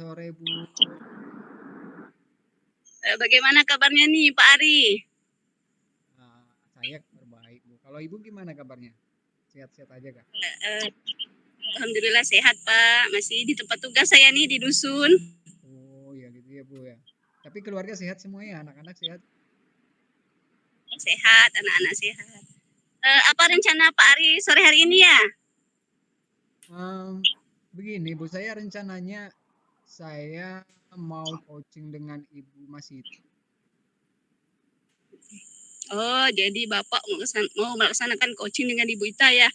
sore, Bu. Bagaimana kabarnya nih Pak Ari? Saya terbaik, Bu. Kalau Ibu gimana kabarnya? Sehat-sehat aja kah? Alhamdulillah sehat Pak. Masih di tempat tugas saya nih di dusun. Oh ya gitu ya, Bu ya. Tapi keluarga sehat semuanya, anak-anak sehat? Sehat, anak-anak sehat. Apa rencana Pak Ari sore hari ini ya? Begini, Bu, saya rencananya saya mau coaching dengan Ibu Masita. Oh, jadi Bapak mau melaksanakan coaching dengan Ibu Ita ya.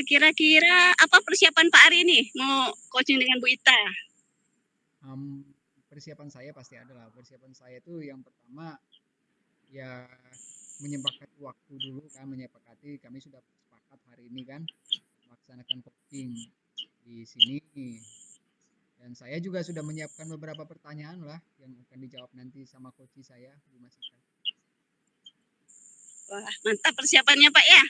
Kira-kira apa persiapan Pak Ari ini mau coaching dengan Bu Ita? Persiapan saya pasti adalah persiapan saya itu yang pertama ya menyepakati waktu dulu kan, menyepakati kami sudah sepakat hari ini kan melaksanakan coaching di sini, dan saya juga sudah menyiapkan beberapa pertanyaan lah yang akan dijawab nanti sama coach saya Bu Masita. Wah, mantap persiapannya Pak ya.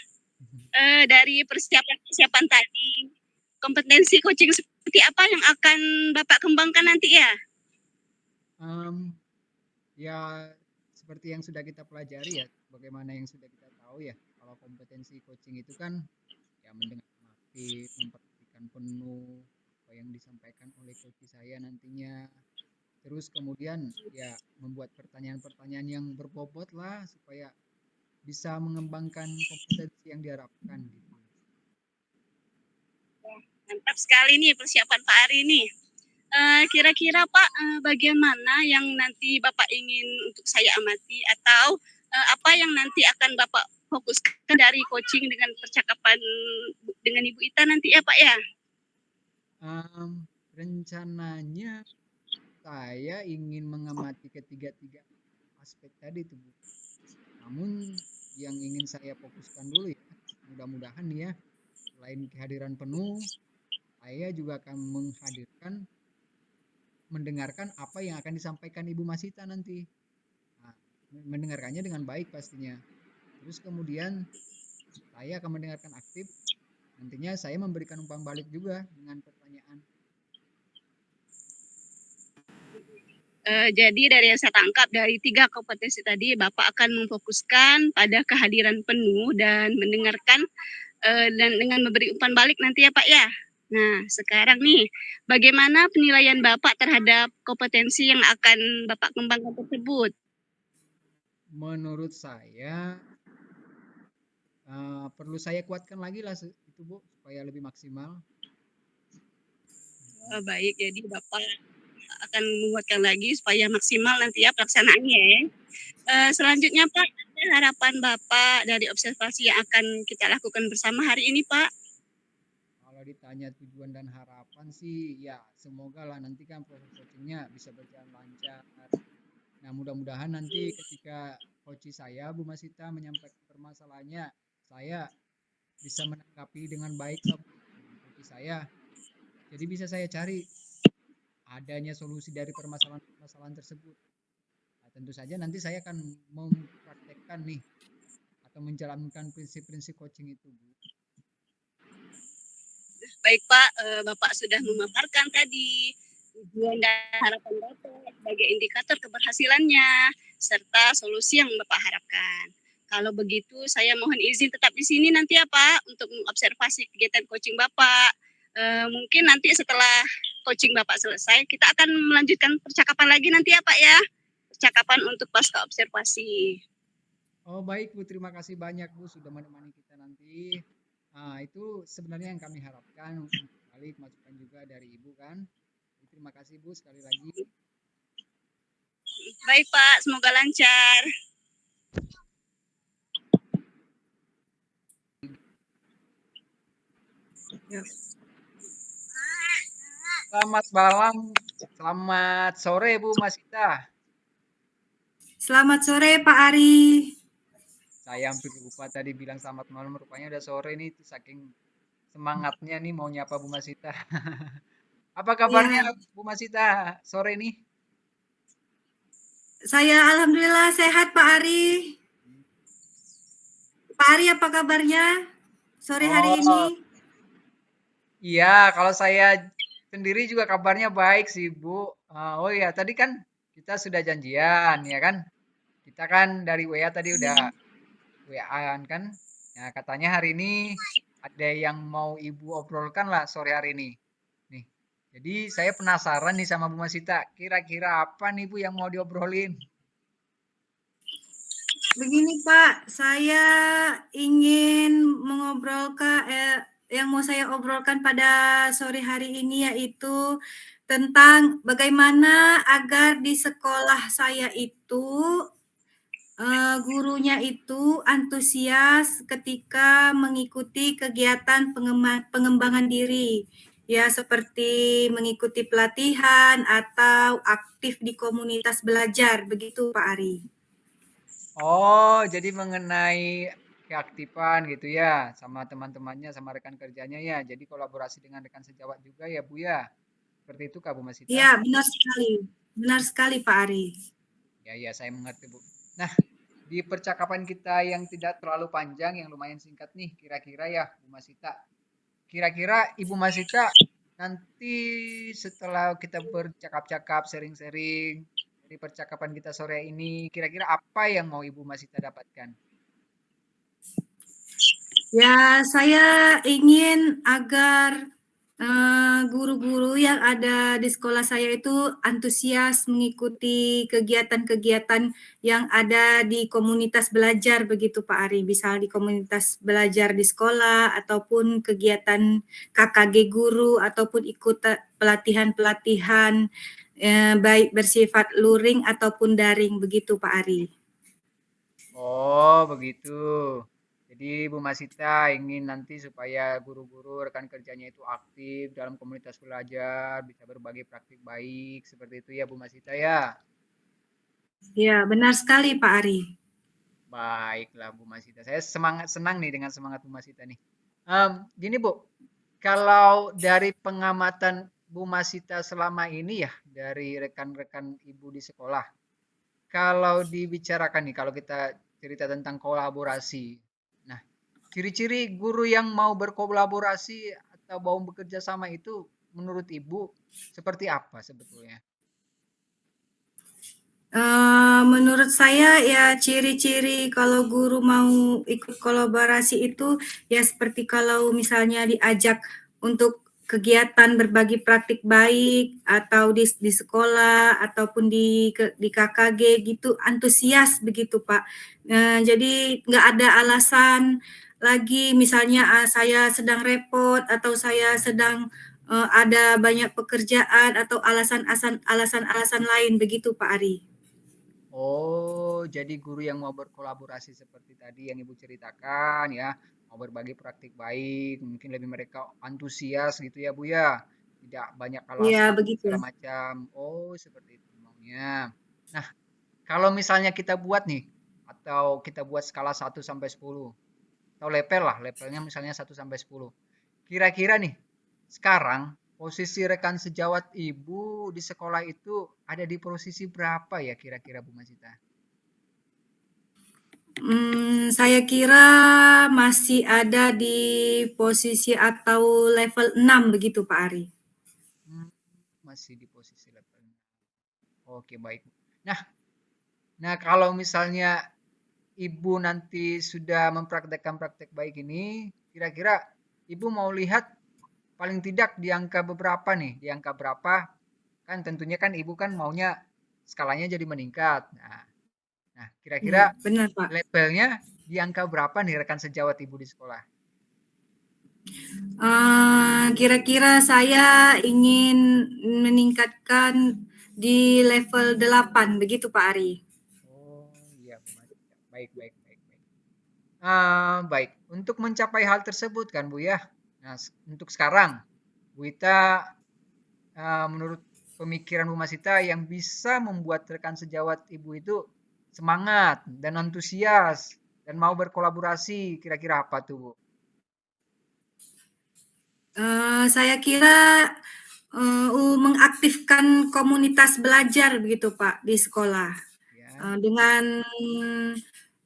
Dari persiapan tadi, kompetensi coaching seperti apa yang akan Bapak kembangkan nanti ya? Ya seperti yang sudah kita pelajari ya, bagaimana yang sudah kita tahu ya, kalau kompetensi coaching itu kan ya mendengarkan aktif, memperhatikan penuh apa yang disampaikan oleh coach saya nantinya. Terus kemudian ya membuat pertanyaan-pertanyaan yang berbobot lah supaya bisa mengembangkan kompetensi yang diharapkan gitu. Mantap sekali nih persiapan Pak Ari ini. Kira-kira Pak, bagaimana yang nanti Bapak ingin untuk saya amati atau apa yang nanti akan Bapak fokuskan dari coaching dengan percakapan dengan Ibu Ita nanti ya Pak ya? Rencananya saya ingin mengamati ketiga-tiga aspek tadi tuh, Bu. Namun yang ingin saya fokuskan dulu ya, mudah-mudahan ya, selain kehadiran penuh, saya juga akan mendengarkan apa yang akan disampaikan Ibu Masita nanti. Nah, mendengarkannya dengan baik pastinya. Terus kemudian saya akan mendengarkan aktif, nantinya saya memberikan umpan balik juga dengan pertanyaan. Jadi dari yang saya tangkap dari 3 kompetensi tadi, Bapak akan memfokuskan pada kehadiran penuh dan mendengarkan dan dengan memberi umpan balik nanti ya Pak ya. Nah, sekarang nih, bagaimana penilaian Bapak terhadap kompetensi yang akan Bapak kembangkan tersebut? Menurut saya perlu saya kuatkan lagi lah itu, Bu, supaya lebih maksimal. Oh, baik, jadi Bapak akan menguatkan lagi supaya maksimal nanti ya pelaksanaannya ya. Selanjutnya Pak, ada harapan Bapak dari observasi yang akan kita lakukan bersama hari ini Pak? Kalau ditanya tujuan dan harapan sih, ya semoga lah nanti kan proses coachingnya bisa berjalan lancar. Nah, mudah-mudahan nanti ketika coach saya, Bu Masita, menyampaikan permasalahannya, saya bisa menanggapi dengan baik lah, Bu, dengan coach saya. Jadi bisa saya cari adanya solusi dari permasalahan-permasalahan tersebut. Nah, tentu saja nanti saya akan mempraktekkan nih atau menjalankan prinsip-prinsip coaching itu, Bu. Baik Pak, Bapak sudah memaparkan tadi tujuan dan harapan Bapak sebagai indikator keberhasilannya serta solusi yang Bapak harapkan. Kalau begitu saya mohon izin tetap di sini nanti ya Pak untuk mengobservasi kegiatan coaching Bapak. Mungkin nanti setelah coaching Bapak selesai kita akan melanjutkan percakapan lagi nanti ya Pak ya. Percakapan untuk pasca observasi. Oh baik Bu, terima kasih banyak Bu sudah menemani kita nanti. Nah, itu sebenarnya yang kami harapkan untuk balik masukan juga dari Ibu kan. Terima kasih Bu sekali lagi. Baik Pak, semoga lancar. Selamat malam, selamat sore Bu Masita. Selamat sore Pak Ari. Saya hampir lupa tadi bilang selamat malam, rupanya udah sore nih, saking semangatnya nih mau nyapa Bu Masita. Apa kabarnya Ya, Bu Masita sore nih? saya alhamdulillah sehat Pak Ari. Pak Ari apa kabarnya sore hari Oh ini? iya, kalau saya sendiri juga kabarnya baik sih, Bu. Oh iya, tadi kan kita sudah janjian, ya kan? Kita kan dari WA tadi udah WA-an kan. Nah, katanya hari ini ada yang mau Ibu obrolkan lah sore hari ini. Nih. Jadi saya penasaran nih sama Bu Masita. Kira-kira apa nih Bu yang mau diobrolin? Begini Pak, saya ingin yang mau saya obrolkan pada sore hari ini yaitu tentang bagaimana agar di sekolah saya itu gurunya itu antusias ketika mengikuti kegiatan pengembangan diri. Ya, seperti mengikuti pelatihan atau aktif di komunitas belajar, begitu Pak Ari. Oh, jadi mengenai keaktifan gitu ya, sama teman-temannya, sama rekan kerjanya ya. Jadi kolaborasi dengan rekan sejawat juga ya Bu ya. Seperti itu Kak Bu Masita? Iya, benar sekali. Benar sekali Pak Ari. Ya, ya, saya mengerti Bu. Nah, di percakapan kita yang tidak terlalu panjang, yang lumayan singkat nih, kira-kira ya Bu Masita. Kira-kira Ibu Masita nanti setelah kita bercakap-cakap, sharing-sharing dari percakapan kita sore ini, kira-kira apa yang mau Ibu Masita dapatkan? Ya, saya ingin agar guru-guru yang ada di sekolah saya itu antusias mengikuti kegiatan-kegiatan yang ada di komunitas belajar begitu Pak Ari. Bisa di komunitas belajar di sekolah ataupun kegiatan KKG guru ataupun ikut pelatihan-pelatihan baik bersifat luring ataupun daring begitu Pak Ari. Oh, begitu. Jadi Bu Masita ingin nanti supaya guru-guru rekan kerjanya itu aktif dalam komunitas belajar, bisa berbagi praktik baik, seperti itu ya Bu Masita ya. Ya, benar sekali Pak Ari. Baiklah Bu Masita. Saya senang nih dengan semangat Bu Masita nih. Gini Bu, kalau dari pengamatan Bu Masita selama ini ya dari rekan-rekan Ibu di sekolah, kalau dibicarakan nih, kalau kita cerita tentang kolaborasi. Nah, ciri-ciri guru yang mau berkolaborasi atau mau bekerja sama itu menurut Ibu seperti apa sebetulnya? Menurut saya ya ciri-ciri kalau guru mau ikut kolaborasi itu ya seperti kalau misalnya diajak untuk kegiatan berbagi praktik baik atau di sekolah ataupun di KKG gitu antusias begitu Pak. Jadi nggak ada alasan lagi misalnya saya sedang repot atau saya sedang ada banyak pekerjaan atau alasan-alasan lain begitu Pak Ari. Oh, jadi guru yang mau berkolaborasi seperti tadi yang Ibu ceritakan ya, mau berbagi praktik baik, mungkin lebih mereka antusias gitu ya Bu ya, tidak banyak Iya alasan begitu. segala macam. Oh, seperti itu maunya. Nah, kalau misalnya kita buat nih, atau kita buat skala 1 sampai 10, atau levelnya misalnya 1 sampai 10. Kira-kira nih, sekarang posisi rekan sejawat Ibu di sekolah itu ada di posisi berapa ya kira-kira Bu Masita? Saya kira masih ada di posisi atau level 6 begitu Pak Ari. Hmm, masih di posisi level 6. Oke, baik. Nah, nah kalau misalnya Ibu nanti sudah mempraktekkan praktek baik ini, kira-kira Ibu mau lihat paling tidak di angka beberapa nih, di angka berapa? Kan tentunya kan Ibu kan maunya skalanya jadi meningkat. Nah, kira-kira Iya, benar Pak. levelnya di angka berapa nih rekan sejawat Ibu di sekolah? Kira-kira saya ingin meningkatkan di level 8 begitu Pak Ari. Oh, iya Bu Masita. Baik, baik, baik, baik. Baik, untuk mencapai hal tersebut kan Bu ya. Nah, untuk sekarang Bu Ita, menurut pemikiran Bu Masita yang bisa membuat rekan sejawat Ibu itu semangat dan antusias dan mau berkolaborasi, kira-kira apa tuh Bu? Saya kira mengaktifkan komunitas belajar begitu Pak di sekolah. Ya. Dengan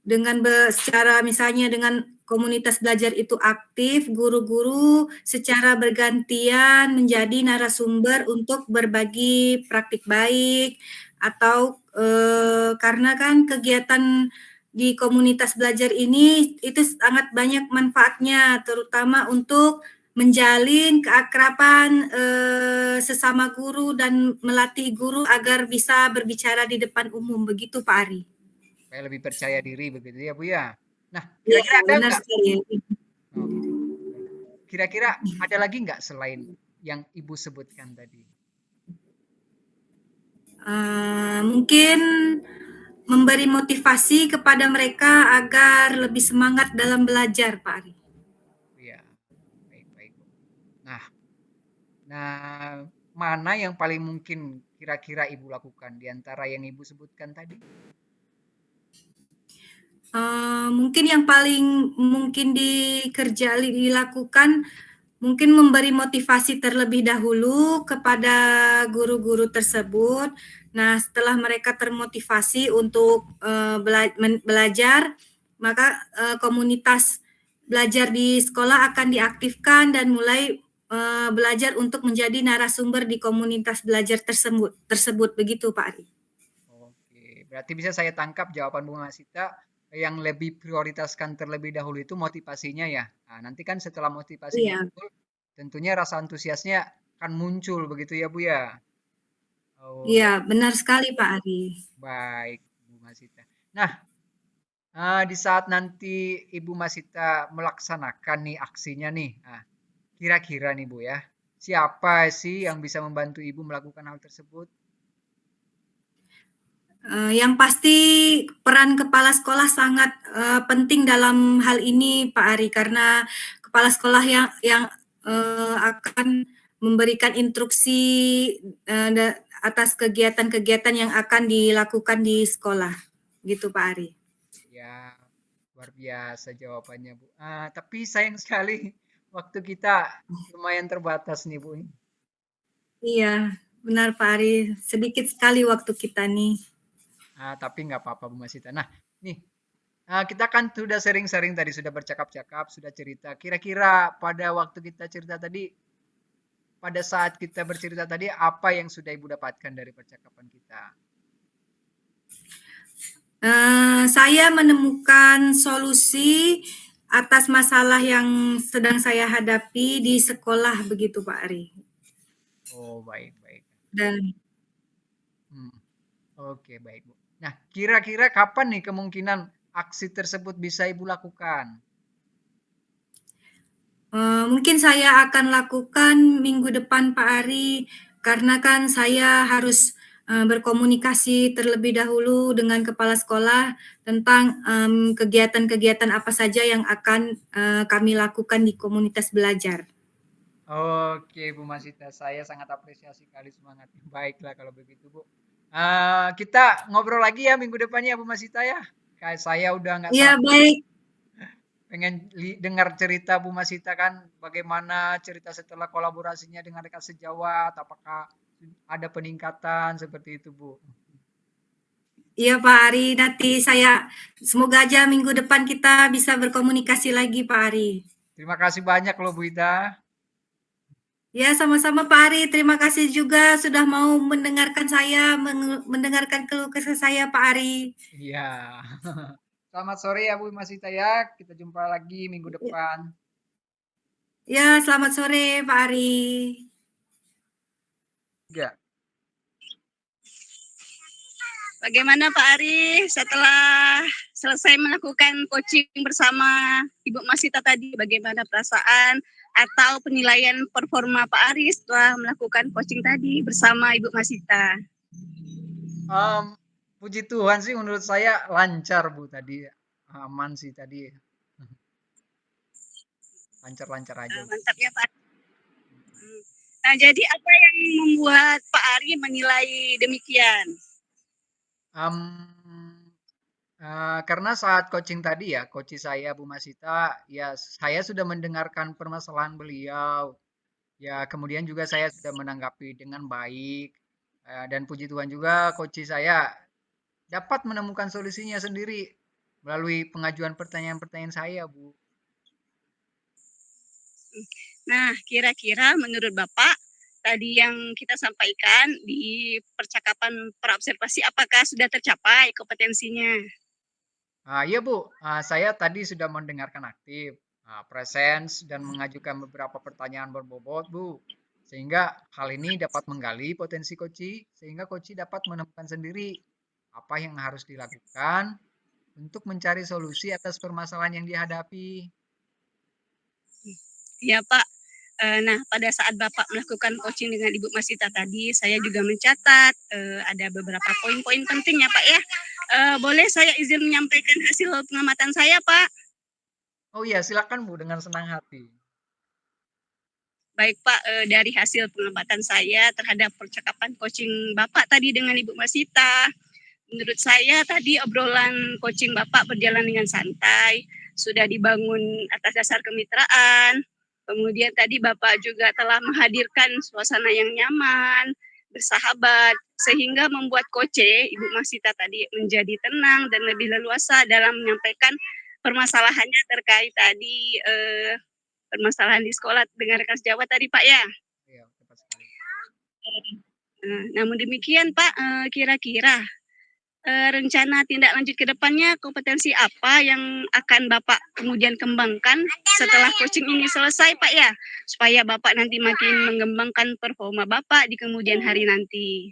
dengan secara misalnya dengan komunitas belajar itu aktif, guru-guru secara bergantian menjadi narasumber untuk berbagi praktik baik atau karena kan kegiatan di komunitas belajar ini itu sangat banyak manfaatnya, terutama untuk menjalin keakraban sesama guru dan melatih guru agar bisa berbicara di depan umum, begitu Pak Ari. Supaya lebih percaya diri begitu ya Bu ya. Nah, Iya, kira-kira ada benar nggak? sekali. Oke, baik. Kira-kira ada lagi nggak selain yang Ibu sebutkan tadi? Mungkin memberi motivasi kepada mereka agar lebih semangat dalam belajar, Pak Ari. Iya, baik-baik Bu. Nah, nah mana yang paling mungkin kira-kira Ibu lakukan di antara yang Ibu sebutkan tadi? Mungkin yang paling mungkin dilakukan mungkin memberi motivasi terlebih dahulu kepada guru-guru tersebut. Nah, setelah mereka termotivasi untuk belajar, maka komunitas belajar di sekolah akan diaktifkan dan mulai belajar untuk menjadi narasumber di komunitas belajar tersebut begitu Pak Ari. Oke, berarti bisa saya tangkap jawaban Bu Masita yang lebih prioritaskan terlebih dahulu itu motivasinya ya. Nah, nanti kan setelah motivasi Iya, muncul, tentunya rasa antusiasnya akan muncul begitu ya Bu ya. Oh iya ya, benar sekali Pak Ari. baik Bu Masita. Nah, di saat nanti Ibu Masita melaksanakan nih aksinya nih, nah, kira-kira nih Bu ya, siapa sih yang bisa membantu Ibu melakukan hal tersebut? Yang pasti peran kepala sekolah sangat penting dalam hal ini Pak Ari, karena kepala sekolah yang akan memberikan instruksi atas kegiatan-kegiatan yang akan dilakukan di sekolah, gitu Pak Ari. Ya, luar biasa jawabannya, Bu. Tapi sayang sekali waktu kita lumayan terbatas nih, Bu. Iya, benar Pak Ari. Sedikit sekali waktu kita nih. Tapi nggak apa-apa, Bu Masita. Nah, nih, kita kan sudah sering-sering tadi, sudah bercakap-cakap, sudah cerita. Kira-kira pada waktu kita cerita tadi, pada saat kita bercerita tadi, apa yang sudah Ibu dapatkan dari percakapan kita? Saya menemukan solusi atas masalah yang sedang saya hadapi di sekolah begitu Pak Ari. Oh, baik-baik. Dan Hmm. Oke, baik, Bu. Nah, kira-kira kapan nih kemungkinan aksi tersebut bisa Ibu lakukan? mungkin saya akan lakukan minggu depan Pak Ari, karena kan saya harus berkomunikasi terlebih dahulu dengan kepala sekolah tentang kegiatan-kegiatan apa saja yang akan kami lakukan di komunitas belajar. Oke, Bu Masita, saya sangat apresiasi kali semangatnya. Baiklah kalau begitu, Bu. Kita ngobrol lagi ya minggu depannya, Bu Masita ya. Kayak saya udah nggak Iya, sabar baik. pengen dengar cerita Bu Masita kan, bagaimana cerita setelah kolaborasinya dengan rekan sejawat, apakah ada peningkatan seperti itu, Bu. Iya Pak Ari, nanti semoga aja minggu depan kita bisa berkomunikasi lagi Pak Ari. Terima kasih banyak loh Bu Ita. Ya sama-sama Pak Ari, terima kasih juga sudah mau mendengarkan mendengarkan keluh kesah saya Pak Ari. Iya. Selamat sore ya Bu Masita ya. Kita jumpa lagi minggu depan. Ya selamat sore Pak Ari. Juga. Bagaimana Pak Ari setelah selesai melakukan coaching bersama Ibu Masita tadi, bagaimana perasaan atau penilaian performa Pak Ari setelah melakukan coaching tadi bersama Ibu Masita? Puji Tuhan sih menurut saya lancar Bu tadi. Aman sih tadi. Lancar-lancar aja. Mantap ya Pak. Nah, jadi apa yang membuat Pak Ari menilai demikian? Karena saat coaching tadi ya, coach saya Bu Masita, ya saya sudah mendengarkan permasalahan beliau. Ya, kemudian juga saya sudah menanggapi dengan baik. Dan puji Tuhan juga coach saya dapat menemukan solusinya sendiri. melalui pengajuan pertanyaan-pertanyaan saya, Bu. Nah, kira-kira menurut Bapak tadi yang kita sampaikan di percakapan praobservasi apakah sudah tercapai kompetensinya? Iya Bu, saya tadi sudah mendengarkan aktif, presence dan mengajukan beberapa pertanyaan berbobot Bu. Sehingga hal ini dapat menggali potensi Koci, sehingga Koci dapat menemukan sendiri apa yang harus dilakukan untuk mencari solusi atas permasalahan yang dihadapi. Ya Pak. Nah, pada saat Bapak melakukan coaching dengan Ibu Masita tadi, saya juga mencatat ada beberapa poin-poin penting ya Pak ya. Boleh saya izin menyampaikan hasil pengamatan saya Pak? Oh iya, silakan Bu dengan senang hati. Baik Pak, dari hasil pengamatan saya terhadap percakapan coaching Bapak tadi dengan Ibu Masita, menurut saya tadi obrolan coaching Bapak berjalan dengan santai, sudah dibangun atas dasar kemitraan. Kemudian tadi Bapak juga telah menghadirkan suasana yang nyaman, bersahabat, sehingga membuat Koce, Ibu Masita tadi menjadi tenang dan lebih leluasa dalam menyampaikan permasalahannya terkait tadi permasalahan di sekolah dengan rekan sejawat tadi Pak ya. Iya, tepat sekali. Namun demikian Pak, kira-kira rencana tindak lanjut ke depannya kompetensi apa yang akan Bapak kemudian kembangkan setelah coaching ini selesai Pak ya? Supaya Bapak nanti makin mengembangkan performa Bapak di kemudian hari nanti.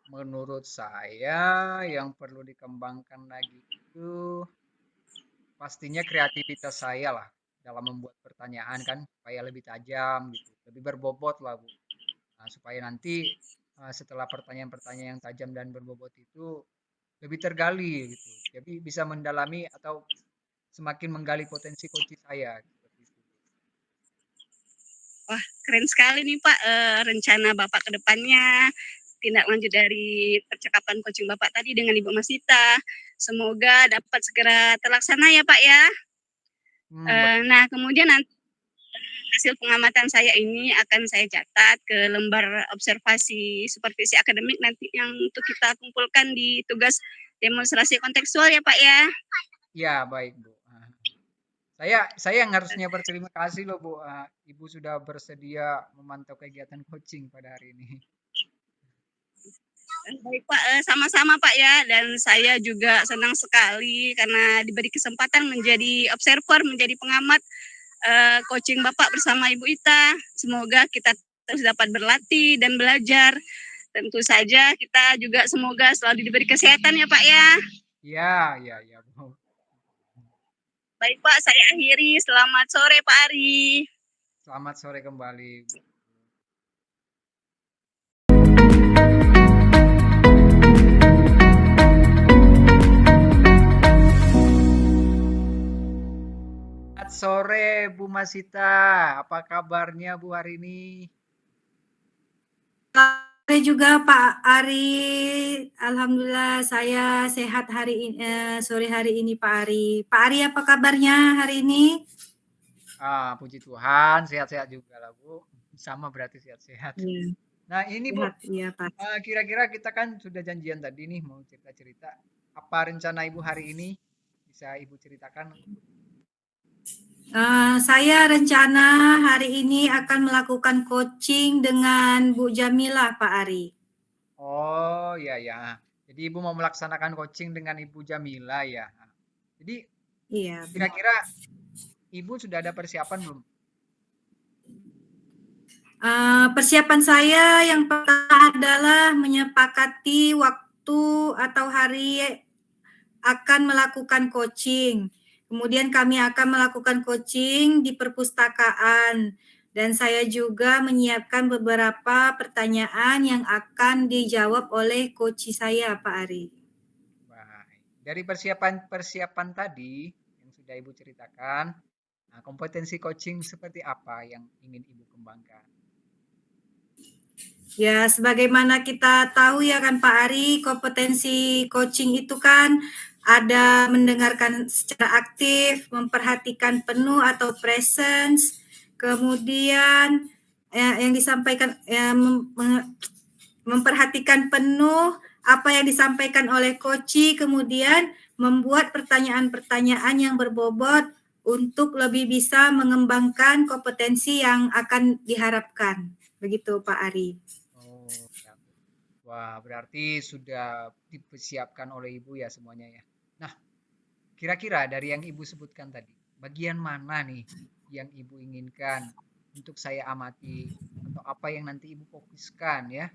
Menurut saya yang perlu dikembangkan lagi itu pastinya kreativitas saya lah dalam membuat pertanyaan kan supaya lebih tajam gitu, lebih berbobot lah Bu. Nah, supaya nanti setelah pertanyaan-pertanyaan yang tajam dan berbobot itu lebih tergali gitu. Jadi bisa mendalami atau semakin menggali potensi coach saya seperti itu. Wah, keren sekali nih Pak rencana Bapak ke depannya. Tindak lanjut dari percakapan coaching Bapak tadi dengan Ibu Masita. Semoga dapat segera terlaksana ya Pak ya. Nah, kemudian nanti hasil pengamatan saya ini akan saya catat ke lembar observasi supervisi akademik nanti yang untuk kita kumpulkan di tugas demonstrasi kontekstual ya Pak ya. Ya, baik Bu. Saya yang harusnya berterima kasih loh Bu. Ibu sudah bersedia memantau kegiatan coaching pada hari ini. Baik Pak, sama-sama Pak ya, dan saya juga senang sekali karena diberi kesempatan menjadi observer, menjadi pengamat coaching Bapak bersama Ibu Ita. Semoga kita terus dapat berlatih dan belajar. Tentu saja kita juga semoga selalu diberi kesehatan ya Pak ya. Ya Bu. Baik Pak, saya akhiri. Selamat sore Pak Ari. Selamat sore kembali. Selamat sore Bu Masita, apa kabarnya Bu hari ini? Sore juga Pak Ari, alhamdulillah saya sehat hari ini, sore hari ini Pak Ari. Pak Ari apa kabarnya hari ini? Puji Tuhan, sehat-sehat juga lah Bu. Sama berarti sehat-sehat. Ya, Nah ini Bu, iya Pak. kira-kira kita kan sudah janjian tadi nih mau cerita-cerita. Apa rencana Ibu hari ini? Bisa Ibu ceritakan? Saya rencana hari ini akan melakukan coaching dengan Bu Jamila, Pak Ari. Oh ya. Jadi Ibu mau melaksanakan coaching dengan Ibu Jamila ya. Jadi Iya. kira-kira Ibu sudah ada persiapan belum? Persiapan saya yang pertama adalah menyepakati waktu atau hari akan melakukan coaching. Kemudian kami akan melakukan coaching di perpustakaan. Dan saya juga menyiapkan beberapa pertanyaan yang akan dijawab oleh coach saya, Pak Ari. Baik. Dari persiapan tadi yang sudah Ibu ceritakan, kompetensi coaching seperti apa yang ingin Ibu kembangkan? Ya, sebagaimana kita tahu ya kan Pak Ari, kompetensi coaching itu kan ada mendengarkan secara aktif, memperhatikan penuh atau presence, kemudian yang disampaikan memperhatikan penuh apa yang disampaikan oleh Koci, kemudian membuat pertanyaan-pertanyaan yang berbobot untuk lebih bisa mengembangkan kompetensi yang akan diharapkan. Begitu Pak Ari. Oh, ya. Wah, berarti sudah dipersiapkan oleh Ibu ya semuanya ya. Nah, kira-kira dari yang Ibu sebutkan tadi, bagian mana nih yang Ibu inginkan untuk saya amati atau apa yang nanti Ibu fokuskan ya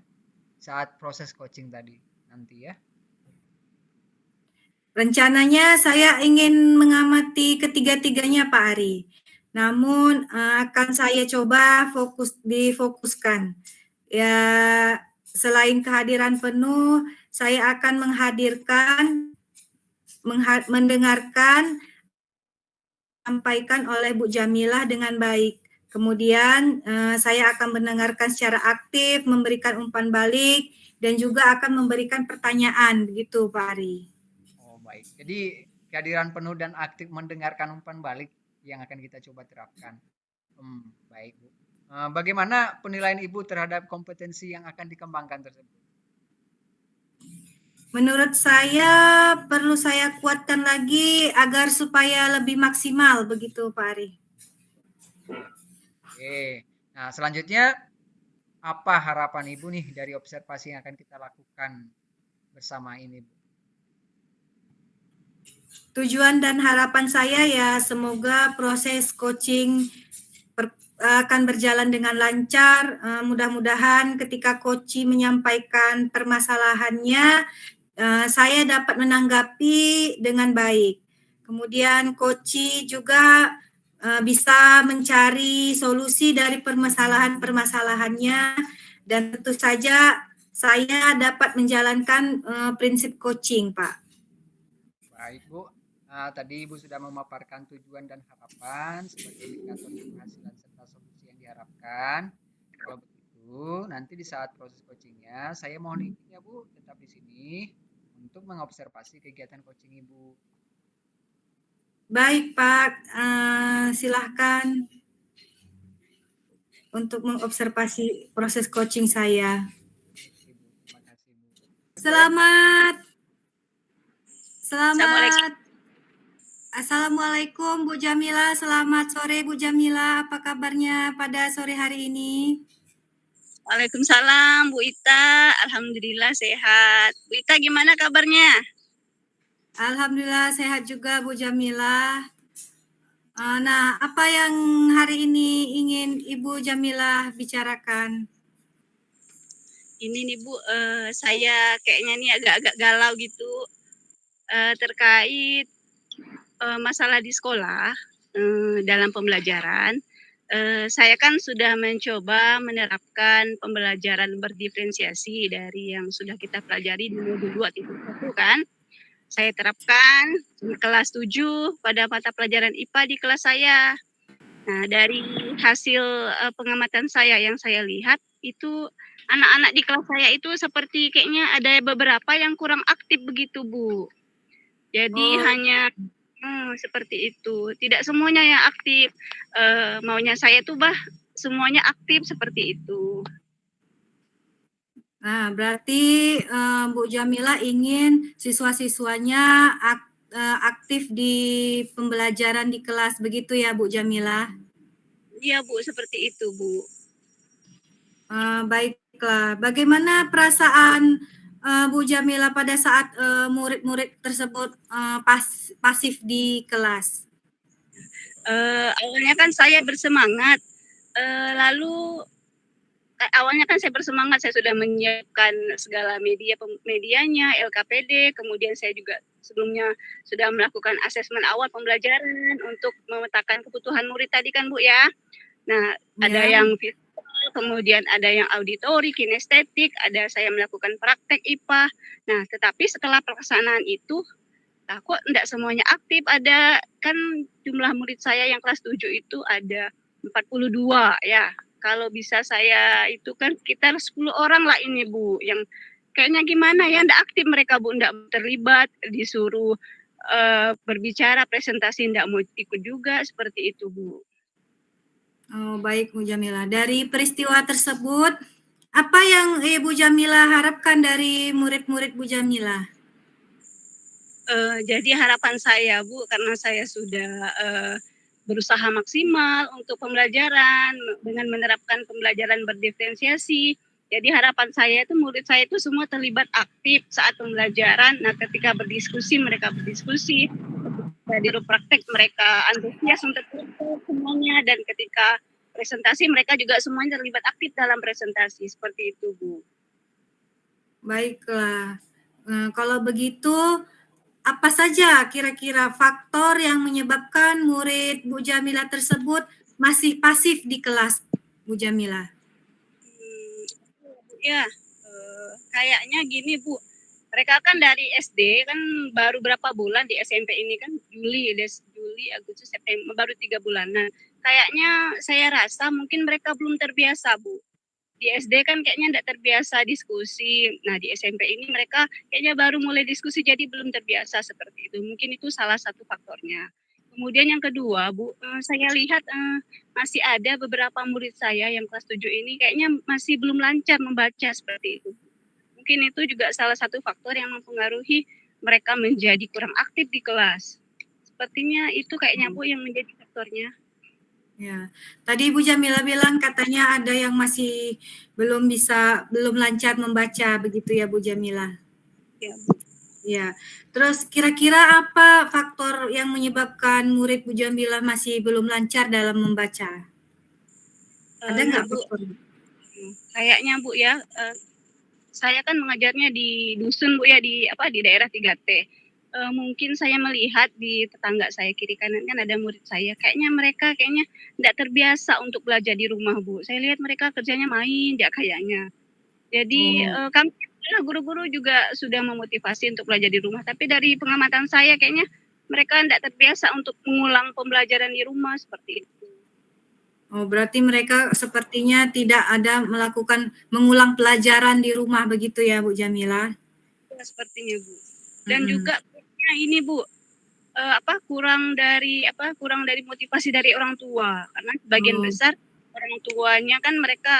saat proses coaching tadi nanti ya? Rencananya saya ingin mengamati ketiga-tiganya Pak Ari. Namun akan saya coba difokuskan. Ya, selain kehadiran penuh, saya akan mendengarkan sampaikan oleh Bu Jamilah dengan baik. Kemudian saya akan mendengarkan secara aktif, memberikan umpan balik, dan juga akan memberikan pertanyaan, begitu Pak Ari. Oh, baik. Jadi kehadiran penuh dan aktif mendengarkan umpan balik yang akan kita coba terapkan. Baik, Bu. Bagaimana penilaian Ibu terhadap kompetensi yang akan dikembangkan tersebut? Menurut saya perlu saya kuatkan lagi agar supaya lebih maksimal, begitu Pak Ari. Oke. Nah, selanjutnya apa harapan Ibu nih dari observasi yang akan kita lakukan bersama ini, Bu? Tujuan dan harapan saya ya semoga proses coaching akan berjalan dengan lancar. Mudah-mudahan ketika coach menyampaikan permasalahannya, saya dapat menanggapi dengan baik. Kemudian coach juga bisa mencari solusi dari permasalahan-permasalahannya, dan tentu saja saya dapat menjalankan prinsip coaching, Pak. Baik, Bu. Tadi Ibu sudah memaparkan tujuan dan harapan sebagai indikator keberhasilan serta solusi yang diharapkan. Kalau begitu, nanti di saat proses coachingnya, saya mohon izin ya Bu, tetap di sini untuk mengobservasi kegiatan coaching Ibu. Baik Pak, silahkan untuk mengobservasi proses coaching saya. Oke Bu, terima kasih Bu. Selamat. Assalamualaikum. Assalamualaikum Bu Jamila, selamat sore Bu Jamila, apa kabarnya pada sore hari ini? Waalaikumsalam Bu Ita, alhamdulillah sehat. Bu Ita gimana kabarnya? Alhamdulillah sehat juga Bu Jamila. Nah, apa yang hari ini ingin Ibu Jamila bicarakan? Ini nih Bu, saya kayaknya nih agak-agak galau gitu terkait masalah di sekolah dalam pembelajaran. Saya kan sudah mencoba menerapkan pembelajaran berdiferensiasi dari yang sudah kita pelajari di modul 2.1 kan. Saya terapkan di kelas 7 pada mata pelajaran IPA di kelas saya. Nah, dari hasil pengamatan saya yang saya lihat itu anak-anak di kelas saya itu seperti kayaknya ada beberapa yang kurang aktif begitu, Bu. Jadi hanya seperti itu. Tidak semuanya yang aktif. Maunya saya tuh semuanya aktif seperti itu. Nah, berarti Bu Jamila ingin siswa-siswanya aktif di pembelajaran di kelas, begitu ya Bu Jamila? Iya Bu, seperti itu Bu. Baiklah, bagaimana perasaan Bu Jamila pada saat murid-murid tersebut pasif di kelas? Awalnya kan saya bersemangat, lalu awalnya kan saya bersemangat, saya sudah menyiapkan segala medianya, LKPD, kemudian saya juga sebelumnya sudah melakukan asesmen awal pembelajaran untuk memetakan kebutuhan murid tadi kan Bu ya. Nah, ada yang visual, kemudian ada yang auditori, kinestetik, ada saya melakukan praktek IPA. Nah, tetapi setelah pelaksanaan itu, kok enggak semuanya aktif, ada kan jumlah murid saya yang kelas 7 itu ada 42 ya. Kalau bisa saya itu kan sekitar 10 orang lah ini Bu, yang kayaknya gimana ya, enggak aktif mereka Bu, enggak terlibat, disuruh berbicara, presentasi enggak mau ikut juga, seperti itu Bu. Oh, baik Bu Jamila. Dari peristiwa tersebut, Apa yang Ibu Jamila harapkan dari murid-murid Bu Jamila? Jadi harapan saya Bu, karena saya sudah berusaha maksimal untuk pembelajaran dengan menerapkan pembelajaran berdiferensiasi. Jadi harapan saya itu murid saya itu semua terlibat aktif saat pembelajaran. Nah, ketika berdiskusi mereka berdiskusi, di praktek mereka antusias untuk ikut semuanya, dan ketika presentasi mereka juga semuanya terlibat aktif dalam presentasi. Seperti itu Bu. Baiklah. Kalau begitu, apa saja kira-kira faktor yang menyebabkan murid Bu Jamila tersebut masih pasif di kelas, Bu Jamila? Ya, kayaknya gini Bu, mereka kan dari SD kan baru berapa bulan, di SMP ini kan Juli, Agustus, September, baru 3 bulanan. Kayaknya saya rasa mungkin mereka belum terbiasa Bu. Di SD kan kayaknya tidak terbiasa diskusi. Nah, di SMP ini mereka kayaknya baru mulai diskusi, jadi belum terbiasa seperti itu. Mungkin itu salah satu faktornya. Kemudian yang kedua, Bu, saya lihat masih ada beberapa murid saya yang kelas 7 ini kayaknya masih belum lancar membaca seperti itu. Mungkin itu juga salah satu faktor yang mempengaruhi mereka menjadi kurang aktif di kelas. Sepertinya itu kayaknya Bu yang menjadi faktornya. Ya, tadi Ibu Jamila bilang katanya ada yang masih belum lancar membaca, begitu ya Bu Jamila? Ya, Bu. Ya, terus kira-kira apa faktor yang menyebabkan murid Bu Jamila masih belum lancar dalam membaca? Ada nggak Bu? faktor? Kayaknya Bu ya, saya kan mengajarnya di dusun Bu ya, di daerah 3T. Mungkin saya melihat di tetangga saya kiri kanan kan ada murid saya, kayaknya mereka tidak terbiasa untuk belajar di rumah Bu. Saya lihat mereka kerjanya main ya kayaknya. Jadi kami guru-guru juga sudah memotivasi untuk belajar di rumah, tapi dari pengamatan saya kayaknya mereka tidak terbiasa untuk mengulang pembelajaran di rumah seperti itu. Oh, berarti mereka sepertinya tidak ada mengulang pelajaran di rumah, begitu ya Bu Jamila? Ya, sepertinya Bu. Dan juga ini Bu, kurang dari motivasi dari orang tua, karena sebagian besar orang tuanya kan mereka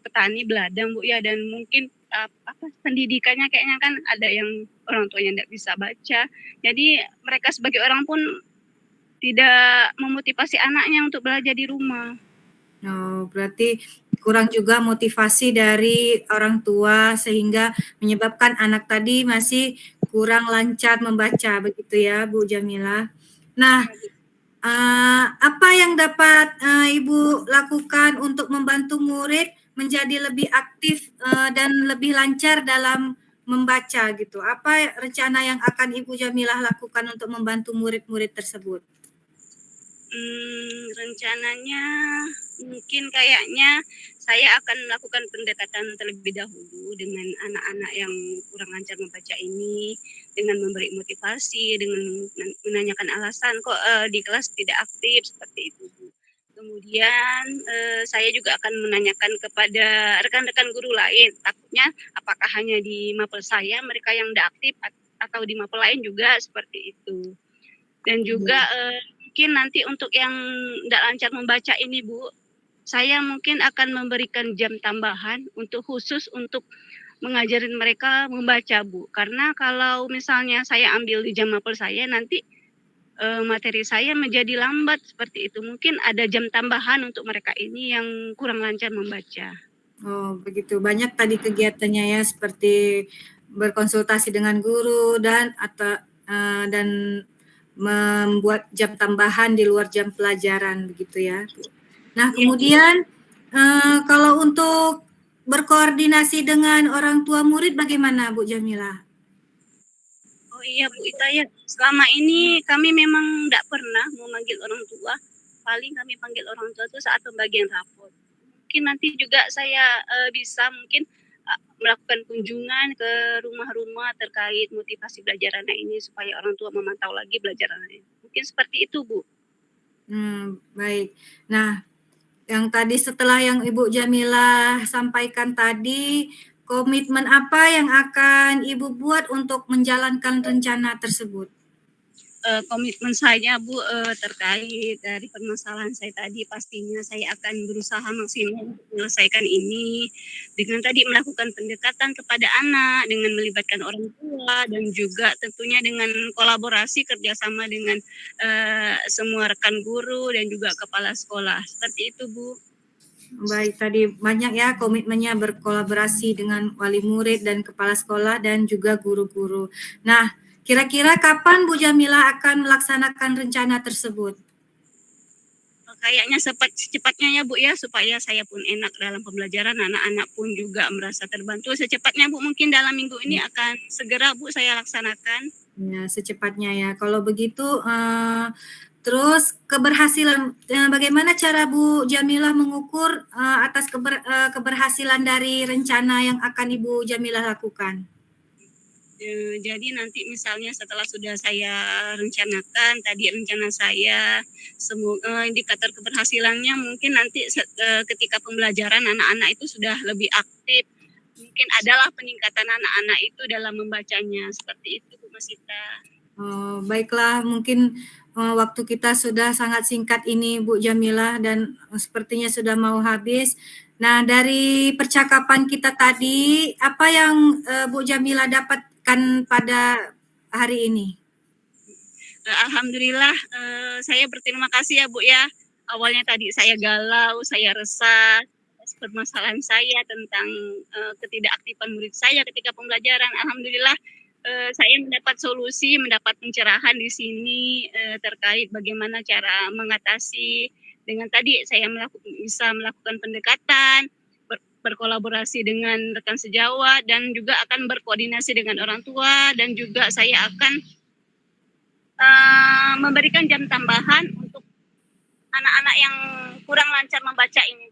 petani beladang Bu ya, dan mungkin pendidikannya kayaknya kan ada yang orang tuanya tidak bisa baca, jadi mereka sebagai orang pun tidak memotivasi anaknya untuk belajar di rumah. Oh, berarti kurang juga motivasi dari orang tua sehingga menyebabkan anak tadi masih kurang lancar membaca, begitu ya Bu Jamila. Nah, apa yang dapat Ibu lakukan untuk membantu murid menjadi lebih aktif dan lebih lancar dalam membaca gitu? Apa rencana yang akan Ibu Jamilah lakukan untuk membantu murid-murid tersebut? Rencananya mungkin kayaknya saya akan melakukan pendekatan terlebih dahulu dengan anak-anak yang kurang lancar membaca ini, dengan memberi motivasi, dengan menanyakan alasan kok di kelas tidak aktif seperti itu. Kemudian saya juga akan menanyakan kepada rekan-rekan guru lain, takutnya apakah hanya di mapel saya mereka yang tidak aktif atau di mapel lain juga seperti itu. Dan juga mungkin nanti untuk yang tidak lancar membaca ini Bu, saya mungkin akan memberikan jam tambahan khusus untuk mengajarin mereka membaca Bu. Karena kalau misalnya saya ambil di jam mapel saya, nanti materi saya menjadi lambat seperti itu. Mungkin ada jam tambahan untuk mereka ini yang kurang lancar membaca. Oh, begitu. Banyak tadi kegiatannya ya, seperti berkonsultasi dengan guru dan membuat jam tambahan di luar jam pelajaran, begitu ya. Nah, kemudian kalau untuk berkoordinasi dengan orang tua murid bagaimana Bu Jamila? Oh iya Bu Ita ya, selama ini kami memang tidak pernah memanggil orang tua. Paling kami panggil orang tua itu saat pembagian rapor. Mungkin nanti juga saya bisa mungkin melakukan kunjungan ke rumah-rumah terkait motivasi belajar anak ini supaya orang tua memantau lagi belajar anak ini. Mungkin seperti itu Bu. Baik. Nah, yang tadi setelah yang Ibu Jamila sampaikan tadi, komitmen apa yang akan Ibu buat untuk menjalankan rencana tersebut? komitmen saya Bu terkait dari permasalahan saya tadi, pastinya saya akan berusaha maksimal untuk menyelesaikan ini dengan tadi melakukan pendekatan kepada anak dengan melibatkan orang tua dan juga tentunya dengan kolaborasi kerjasama dengan semua rekan guru dan juga kepala sekolah. Seperti itu Bu. Baik, tadi banyak ya komitmennya berkolaborasi dengan wali murid dan kepala sekolah dan juga guru-guru. Nah, kira-kira kapan Bu Jamila akan melaksanakan rencana tersebut? Kayaknya secepatnya ya Bu ya, supaya saya pun enak dalam pembelajaran, anak-anak pun juga merasa terbantu secepatnya Bu. Mungkin dalam minggu ini akan segera Bu saya laksanakan. Ya, secepatnya ya. Kalau begitu, terus keberhasilan, bagaimana cara Bu Jamilah mengukur atas keberhasilan dari rencana yang akan Ibu Jamilah lakukan? Jadi nanti misalnya setelah sudah saya rencanakan, tadi rencana saya, indikator keberhasilannya mungkin nanti ketika pembelajaran anak-anak itu sudah lebih aktif, mungkin adalah peningkatan anak-anak itu dalam membacanya, seperti itu Bu Masita. Baiklah, mungkin waktu kita sudah sangat singkat ini Bu Jamilah dan sepertinya sudah mau habis. Nah, dari percakapan kita tadi, apa yang Bu Jamilah dapatkan pada hari ini? Alhamdulillah saya berterima kasih ya Bu ya. Awalnya tadi saya galau, saya resah atas permasalahan saya tentang ketidakaktifan murid saya ketika pembelajaran. Alhamdulillah saya mendapat solusi, mendapat pencerahan di sini terkait bagaimana cara mengatasi. Dengan tadi saya bisa melakukan pendekatan, berkolaborasi dengan rekan sejawat dan juga akan berkoordinasi dengan orang tua dan juga saya akan memberikan jam tambahan untuk anak-anak yang kurang lancar membaca ini.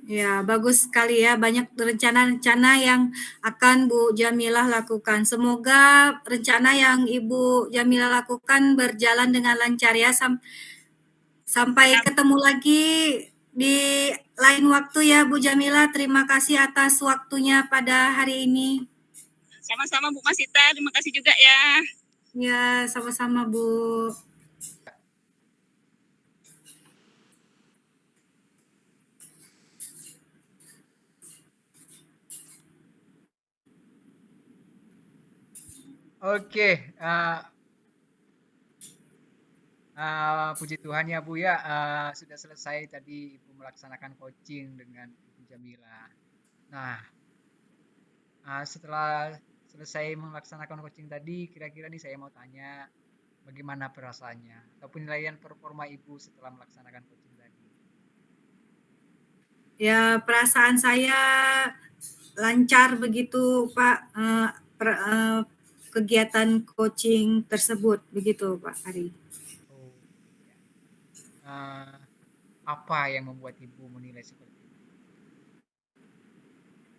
Ya, bagus sekali ya. Banyak rencana-rencana yang akan Bu Jamilah lakukan. Semoga rencana yang Ibu Jamilah lakukan berjalan dengan lancar ya. Sampai ketemu lagi di lain waktu ya Bu Jamilah. Terima kasih atas waktunya pada hari ini. Sama-sama Bu Masita, terima kasih juga ya. Ya, sama-sama Bu. Oke, puji Tuhan ya Bu ya, sudah selesai tadi Ibu melaksanakan coaching dengan Ibu Jamila. Nah, setelah selesai melaksanakan coaching tadi, kira-kira nih saya mau tanya bagaimana perasaannya atau penilaian performa Ibu setelah melaksanakan coaching tadi? Ya, perasaan saya lancar begitu Pak, kegiatan coaching tersebut, begitu Pak Ari. Oh, ya. Apa yang membuat Ibu menilai seperti itu?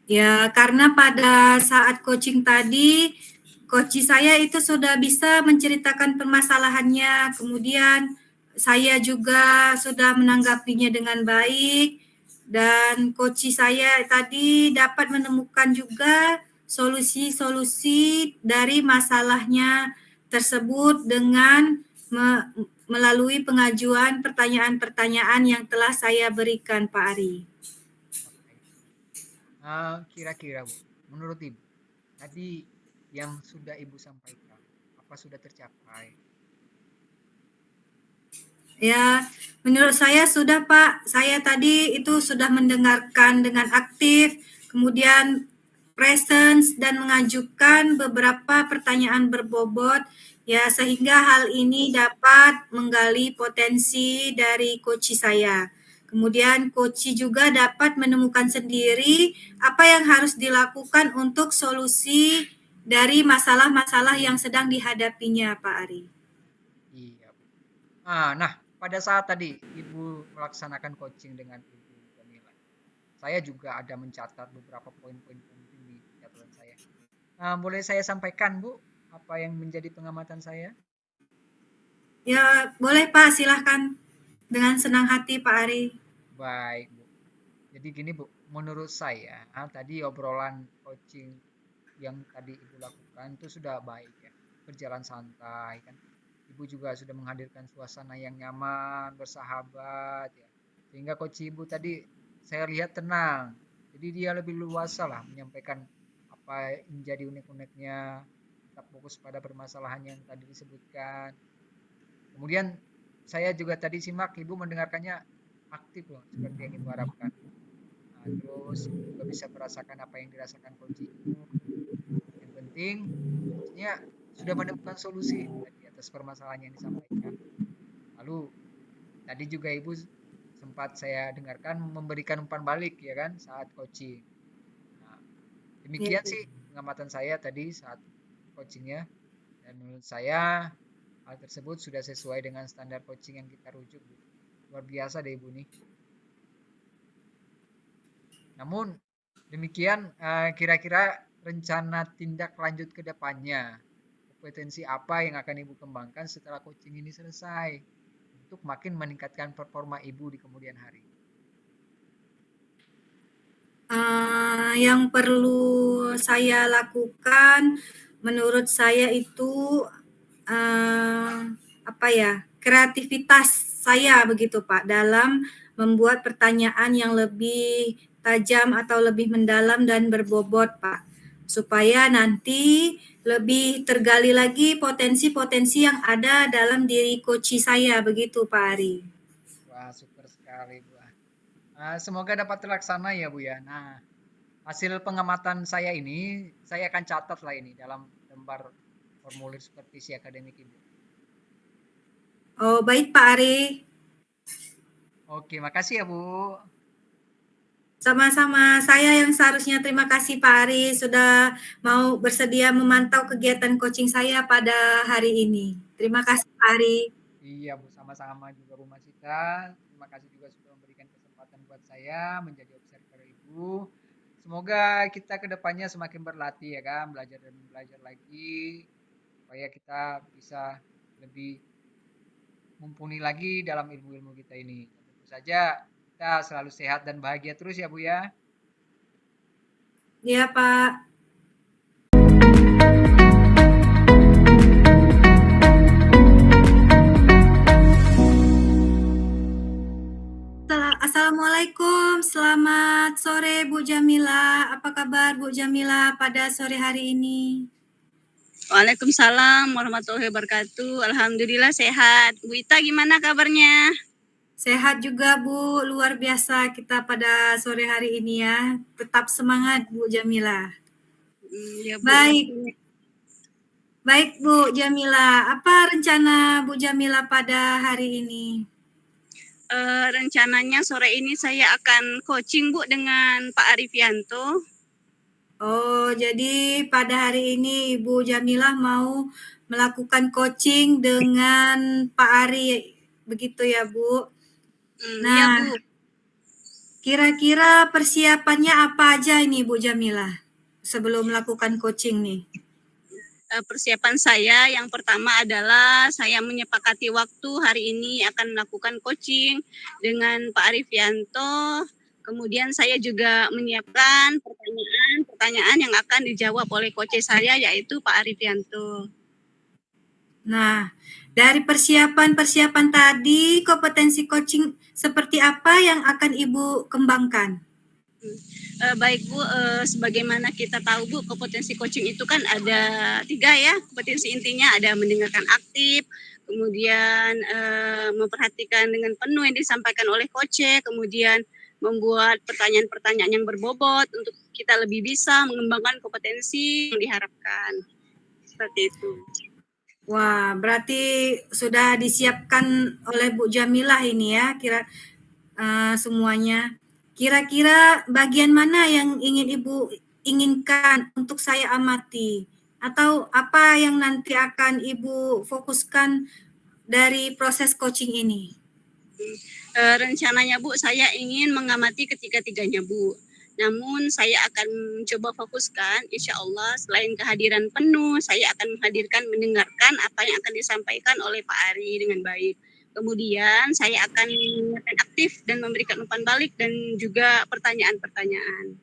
Ya, karena pada saat coaching tadi, coach saya itu sudah bisa menceritakan permasalahannya, kemudian saya juga sudah menanggapinya dengan baik, dan coach saya tadi dapat menemukan juga solusi-solusi dari masalahnya tersebut dengan melalui pengajuan pertanyaan-pertanyaan yang telah saya berikan, Pak Ari. Kira-kira Bu, menurut Ibu, tadi yang sudah Ibu sampaikan, apa sudah tercapai? Ya, menurut saya sudah Pak. Saya tadi itu sudah mendengarkan dengan aktif, kemudian presence dan mengajukan beberapa pertanyaan berbobot, ya sehingga hal ini dapat menggali potensi dari coach saya. Kemudian coach juga dapat menemukan sendiri apa yang harus dilakukan untuk solusi dari masalah-masalah yang sedang dihadapinya, Pak Ari. Iya Bu. Nah, pada saat tadi Ibu melaksanakan coaching dengan Ibu Jamila, saya juga ada mencatat beberapa poin-poin penting di catatan saya. Boleh saya sampaikan Bu, apa yang menjadi pengamatan saya? Ya, boleh Pak, silahkan. Dengan senang hati Pak Ari. Baik Bu. Jadi gini Bu, menurut saya tadi obrolan coaching yang tadi Ibu lakukan itu sudah baik ya, berjalan santai kan. Ibu juga sudah menghadirkan suasana yang nyaman, bersahabat ya. Sehingga coach Ibu tadi saya lihat tenang. Jadi dia lebih luasa lah menyampaikan apa yang menjadi unek-uneknya, tetap fokus pada permasalahan yang tadi disebutkan. Kemudian saya juga tadi simak Ibu mendengarkannya aktif loh, seperti yang Ibu harapkan. Nah, terus Ibu juga bisa merasakan apa yang dirasakan coach Ibu. Yang penting, coachnya sudah menemukan solusi tadi atas permasalahan yang disampaikan. Lalu tadi juga Ibu sempat saya dengarkan memberikan umpan balik ya kan saat coaching. Nah, Iya, demikian Bu. sih pengamatan saya tadi saat coachingnya. Dan menurut saya hal tersebut sudah sesuai dengan standar coaching yang kita rujuk, Bu. Luar biasa deh Ibu nih. Namun demikian kira-kira rencana tindak lanjut ke depannya. Kompetensi apa yang akan Ibu kembangkan setelah coaching ini selesai untuk makin meningkatkan performa Ibu di kemudian hari. Yang perlu saya lakukan, menurut saya itu apa ya, kreativitas saya begitu Pak dalam membuat pertanyaan yang lebih tajam atau lebih mendalam dan berbobot Pak, supaya nanti lebih tergali lagi potensi-potensi yang ada dalam diri coach saya begitu Pak Ari. Wah, super sekali Bu. Semoga dapat terlaksana ya Bu ya. Nah, hasil pengamatan saya ini, saya akan catat lah ini dalam lembar formulir supervisi akademik Ibu. Oh baik Pak Ari. Oke, makasih ya Bu. Sama-sama, saya yang seharusnya terima kasih Pak Ari sudah mau bersedia memantau kegiatan coaching saya pada hari ini. Terima kasih Pak Ari. Iya Bu, sama-sama juga Bu Masita. Terima kasih juga sudah memberikan kesempatan buat saya menjadi observer Ibu. Semoga kita ke depannya semakin berlatih ya kan, belajar dan belajar lagi supaya kita bisa lebih mumpuni lagi dalam ilmu-ilmu kita ini. Dan tentu saja kita selalu sehat dan bahagia terus ya Bu ya. Iya Pak. Assalamualaikum, selamat sore Bu Jamila. Apa kabar Bu Jamila pada sore hari ini? Waalaikumsalam warahmatullahi wabarakatuh. Alhamdulillah sehat. Bu Ita gimana kabarnya? Sehat juga Bu, luar biasa kita pada sore hari ini ya. Tetap semangat Bu Jamila. Ya Bu. Baik. Baik Bu Jamila, apa rencana Bu Jamila pada hari ini? Rencananya sore ini saya akan coaching Bu dengan Pak Arifianto. Oh, jadi pada hari ini Ibu Jamila mau melakukan coaching dengan Pak Ari, begitu ya Bu? Iya Nah, Bu. kira-kira persiapannya apa aja ini Bu Jamila sebelum melakukan coaching nih? Persiapan saya yang pertama adalah saya menyepakati waktu hari ini akan melakukan coaching dengan Pak Arifianto. Kemudian saya juga menyiapkan pertanyaan yang akan dijawab oleh coach saya yaitu Pak Arifianto. Nah, dari persiapan-persiapan tadi, kompetensi coaching seperti apa yang akan Ibu kembangkan? Baik Bu, sebagaimana kita tahu Bu, kompetensi coaching itu kan ada 3 ya. Kompetensi intinya ada mendengarkan aktif, kemudian memperhatikan dengan penuh yang disampaikan oleh coach, kemudian membuat pertanyaan-pertanyaan yang berbobot untuk kita lebih bisa mengembangkan kompetensi yang diharapkan. Seperti itu. Wah, berarti sudah disiapkan oleh Bu Jamilah ini ya, semuanya. Kira-kira bagian mana yang ingin Ibu inginkan untuk saya amati? Atau apa yang nanti akan Ibu fokuskan dari proses coaching ini? Rencananya Bu, saya ingin mengamati ketiga-tiganya Bu. Namun saya akan coba fokuskan, insya Allah selain kehadiran penuh, saya akan mendengarkan apa yang akan disampaikan oleh Pak Ari dengan baik. Kemudian saya akan aktif dan memberikan umpan balik dan juga pertanyaan-pertanyaan.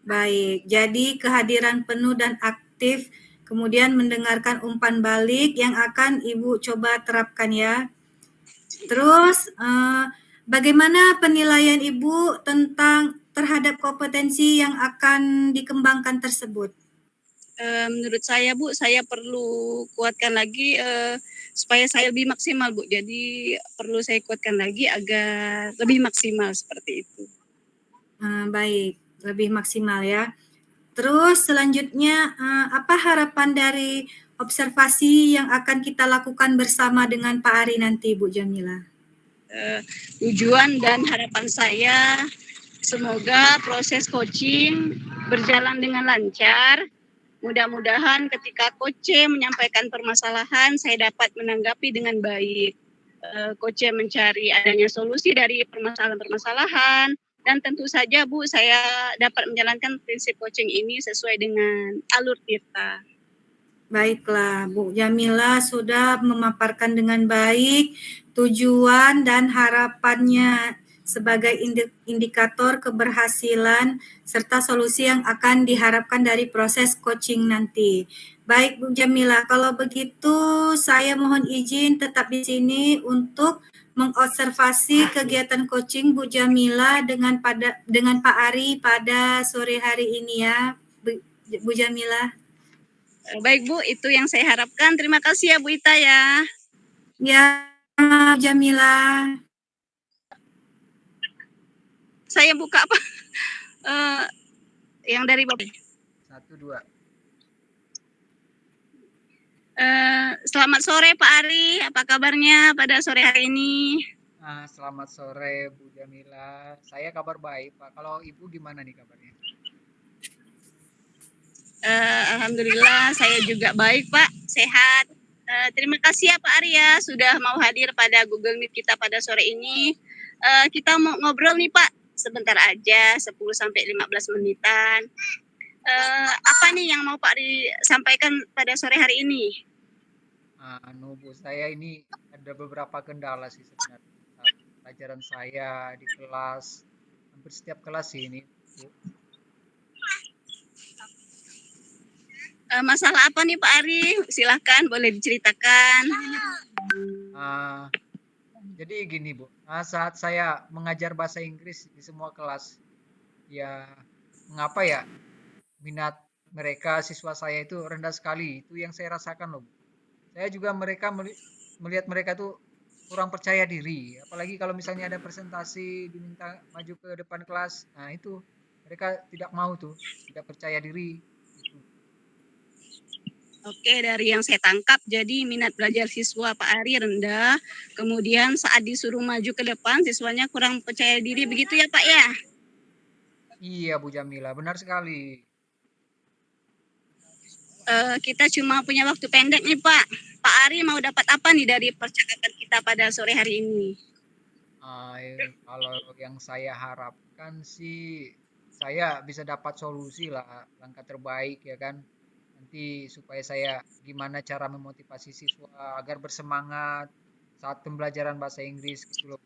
Baik, jadi kehadiran penuh dan aktif, kemudian mendengarkan umpan balik yang akan Ibu coba terapkan ya. Terus bagaimana penilaian Ibu terhadap kompetensi yang akan dikembangkan tersebut? Menurut saya Bu, saya perlu kuatkan lagi supaya saya lebih maksimal Bu. Jadi perlu saya kuatkan lagi agar lebih maksimal seperti itu. Baik, lebih maksimal ya. Terus selanjutnya apa harapan dari observasi yang akan kita lakukan bersama dengan Pak Ari nanti Bu Jamila? Tujuan dan harapan saya semoga proses coaching berjalan dengan lancar. Mudah-mudahan ketika coach menyampaikan permasalahan, saya dapat menanggapi dengan baik. Coach mencari adanya solusi dari permasalahan-permasalahan. Dan tentu saja Bu, saya dapat menjalankan prinsip coaching ini sesuai dengan alur Tirta. Baiklah, Bu Jamila sudah memaparkan dengan baik tujuan dan harapannya sebagai indikator keberhasilan serta solusi yang akan diharapkan dari proses coaching nanti. Baik Bu Jamila, kalau begitu saya mohon izin tetap di sini untuk mengobservasi kegiatan coaching Bu Jamila dengan Pak Ari pada sore hari ini ya, Bu Jamila. Baik Bu, itu yang saya harapkan. Terima kasih ya Bu Ita ya. Ya, Jamila. Saya buka apa? Yang dari Bapak. 1, 2. Selamat sore Pak Ari, apa kabarnya pada sore hari ini? Selamat sore Bu Jamila. Saya kabar baik Pak. Kalau Ibu gimana nih kabarnya? Alhamdulillah saya juga baik Pak, sehat. Terima kasih ya Pak Ari ya sudah mau hadir pada Google Meet kita pada sore ini. Kita mau ngobrol nih Pak, sebentar aja 10-15 menitan. Apa nih yang mau Pak Ari sampaikan pada sore hari ini? Bu, saya ini ada beberapa kendala sih sebenarnya saat pelajaran saya di kelas, hampir setiap kelas sih ini Bu. Masalah apa nih Pak Ari? Silahkan boleh diceritakan. Jadi gini Bu, saat saya mengajar bahasa Inggris di semua kelas, ya mengapa ya minat mereka siswa saya itu rendah sekali. Itu yang saya rasakan loh Bu. Saya juga melihat mereka tuh kurang percaya diri. Apalagi kalau misalnya ada presentasi diminta maju ke depan kelas, nah itu mereka tidak mau tuh, tidak percaya diri. Gitu. Oke, dari yang saya tangkap, jadi minat belajar siswa Pak Ari rendah, kemudian saat disuruh maju ke depan, siswanya kurang percaya diri, begitu ya Pak ya? Iya Bu Jamila, benar sekali. Kita cuma punya waktu pendek nih Pak. Pak Ari mau dapat apa nih dari percakapan kita pada sore hari ini? Kalau yang saya harapkan sih, saya bisa dapat solusi lah, langkah terbaik ya kan. Nanti supaya saya gimana cara memotivasi siswa agar bersemangat saat pembelajaran bahasa Inggris gitu loh.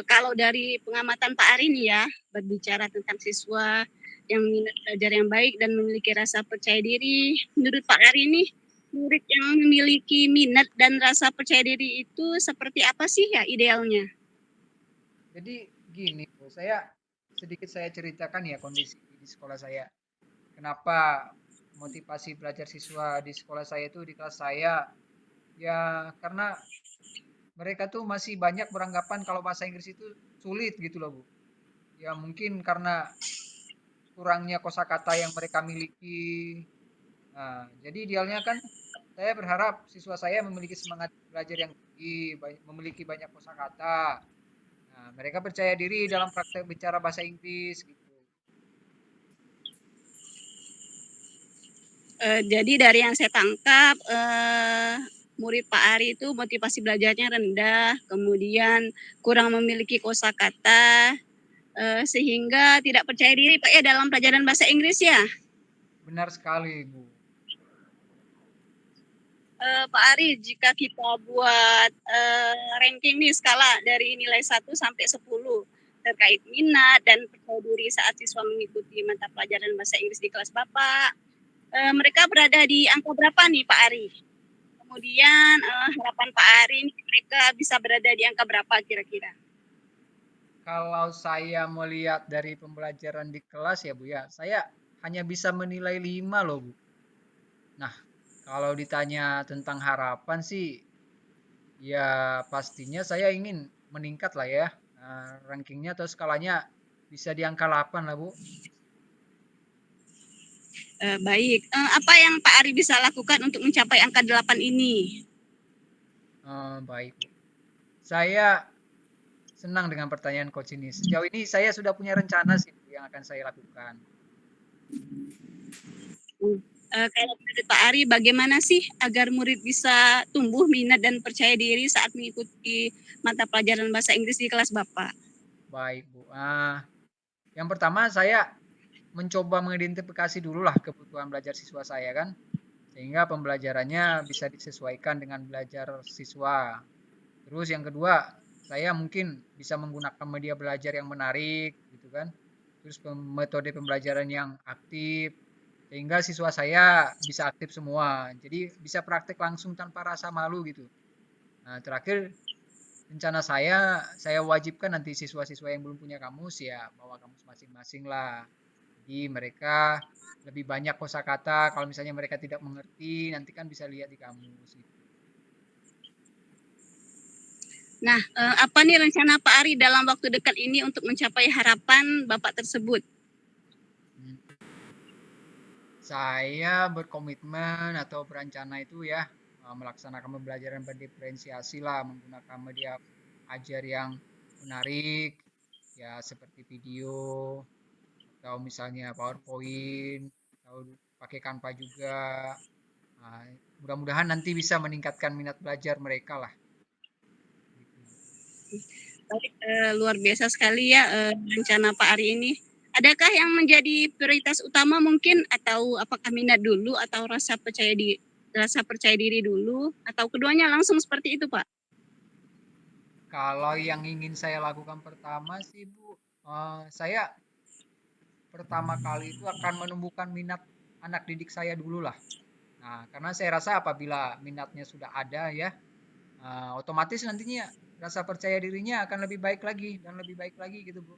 Kalau dari pengamatan Pak Ari nih ya, berbicara tentang siswa yang minat belajar yang baik dan memiliki rasa percaya diri, menurut Pak Ari nih, murid yang memiliki minat dan rasa percaya diri itu seperti apa sih ya idealnya? Jadi gini, Bu, saya ceritakan ya kondisi di sekolah saya. Kenapa motivasi belajar siswa di sekolah saya itu di kelas saya ya karena mereka tuh masih banyak beranggapan kalau bahasa Inggris itu sulit gitu loh, Bu. Ya mungkin karena kurangnya kosakata yang mereka miliki. Nah, jadi idealnya kan saya berharap siswa saya memiliki semangat belajar yang tinggi, memiliki banyak kosakata. Nah, mereka percaya diri dalam praktek bicara bahasa Inggris gitu. Jadi dari yang saya tangkap, murid Pak Ari itu motivasi belajarnya rendah, kemudian kurang memiliki kosakata, sehingga tidak percaya diri Pak ya dalam pelajaran bahasa Inggris ya. Benar sekali, Bu. Pak Ari, jika kita buat ranking nih skala dari nilai 1 sampai 10, terkait minat dan percaya diri saat siswa mengikuti mata pelajaran bahasa Inggris di kelas Bapak. Mereka berada di angka berapa nih Pak Ari? Kemudian harapan Pak Ari mereka bisa berada di angka berapa kira-kira? Kalau saya melihat dari pembelajaran di kelas ya Bu ya, saya hanya bisa menilai 5 loh Bu. Nah, kalau ditanya tentang harapan sih, ya pastinya saya ingin meningkat lah ya. Rankingnya atau skalanya bisa di angka 8 lah Bu. Baik, apa yang Pak Ari bisa lakukan untuk mencapai angka 8 ini? Baik Bu. Saya senang dengan pertanyaan coach ini. Sejauh ini saya sudah punya rencana sih Bu, yang akan saya lakukan. Kalau menurut Pak Ari, bagaimana sih agar murid bisa tumbuh minat dan percaya diri saat mengikuti mata pelajaran bahasa Inggris di kelas Bapak? Baik Bu. Yang pertama saya mencoba mengidentifikasi dulu lah kebutuhan belajar siswa saya kan, sehingga pembelajarannya bisa disesuaikan dengan belajar siswa. Terus yang kedua, saya mungkin bisa menggunakan media belajar yang menarik gitu kan. Terus metode pembelajaran yang aktif sehingga siswa saya bisa aktif semua. Jadi bisa praktek langsung tanpa rasa malu gitu. Nah, terakhir rencana saya wajibkan nanti siswa-siswa yang belum punya kamus ya bawa kamus masing-masing lah. Jadi mereka lebih banyak kosakata. Kalau misalnya mereka tidak mengerti, nanti kan bisa lihat di kamus gitu. Nah, apa nih rencana Pak Ari dalam waktu dekat ini untuk mencapai harapan Bapak tersebut? Saya berkomitmen atau berencana itu ya melaksanakan pembelajaran berdiferensiasi lah menggunakan media ajar yang menarik ya seperti video atau misalnya PowerPoint atau pakai Canva juga. Nah, mudah-mudahan nanti bisa meningkatkan minat belajar mereka lah. Baik, luar biasa sekali ya rencana Pak Ari ini. Adakah yang menjadi prioritas utama mungkin atau apakah minat dulu atau rasa percaya diri dulu atau keduanya langsung seperti itu, Pak? Kalau yang ingin saya lakukan pertama sih Bu, saya pertama kali itu akan menumbuhkan minat anak didik saya dulu lah. Nah, karena saya rasa apabila minatnya sudah ada ya, otomatis nantinya rasa percaya dirinya akan lebih baik lagi dan lebih baik lagi gitu Bu.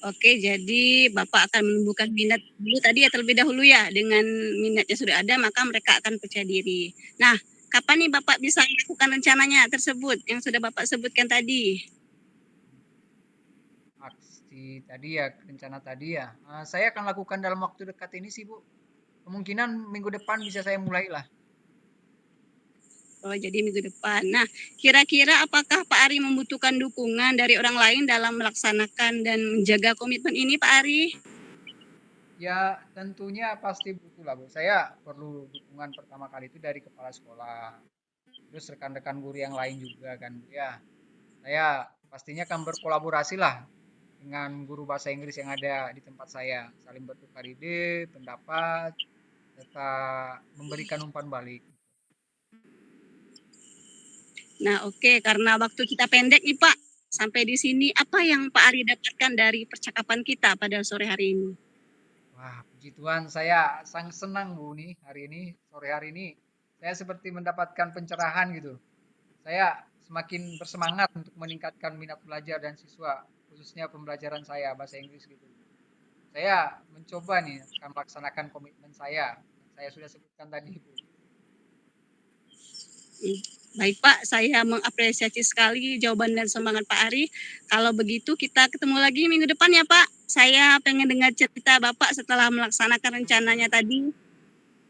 Oke, jadi Bapak akan menumbuhkan minat dulu tadi ya terlebih dahulu ya, dengan minatnya sudah ada maka mereka akan percaya diri. Nah, kapan nih Bapak bisa melakukan rencananya tersebut yang sudah Bapak sebutkan tadi? Aksi tadi ya, rencana tadi ya, saya akan lakukan dalam waktu dekat ini sih Bu. Kemungkinan minggu depan bisa saya mulai lah. Oh, jadi minggu depan. Nah, kira-kira apakah Pak Ari membutuhkan dukungan dari orang lain dalam melaksanakan dan menjaga komitmen ini, Pak Ari? Ya, tentunya pasti butuh lah Bu. Saya perlu dukungan pertama kali itu dari kepala sekolah. Terus rekan-rekan guru yang lain juga kan Bu ya. Saya pastinya akan berkolaborasi lah dengan guru bahasa Inggris yang ada di tempat saya. Saling bertukar ide, pendapat, serta memberikan umpan balik. Nah, oke, karena waktu kita pendek nih, Pak. Sampai di sini, apa yang Pak Ari dapatkan dari percakapan kita pada sore hari ini? Wah, puji Tuhan, saya sangat senang Bu nih hari ini, sore hari ini. Saya seperti mendapatkan pencerahan gitu. Saya semakin bersemangat untuk meningkatkan minat belajar dan siswa, khususnya pembelajaran saya bahasa Inggris gitu. Saya mencoba nih akan melaksanakan komitmen saya yang saya sudah sebutkan tadi Bu. Baik Pak, saya mengapresiasi sekali jawaban dan semangat Pak Ari. Kalau begitu kita ketemu lagi minggu depan ya Pak. Saya pengen dengar cerita Bapak setelah melaksanakan rencananya tadi.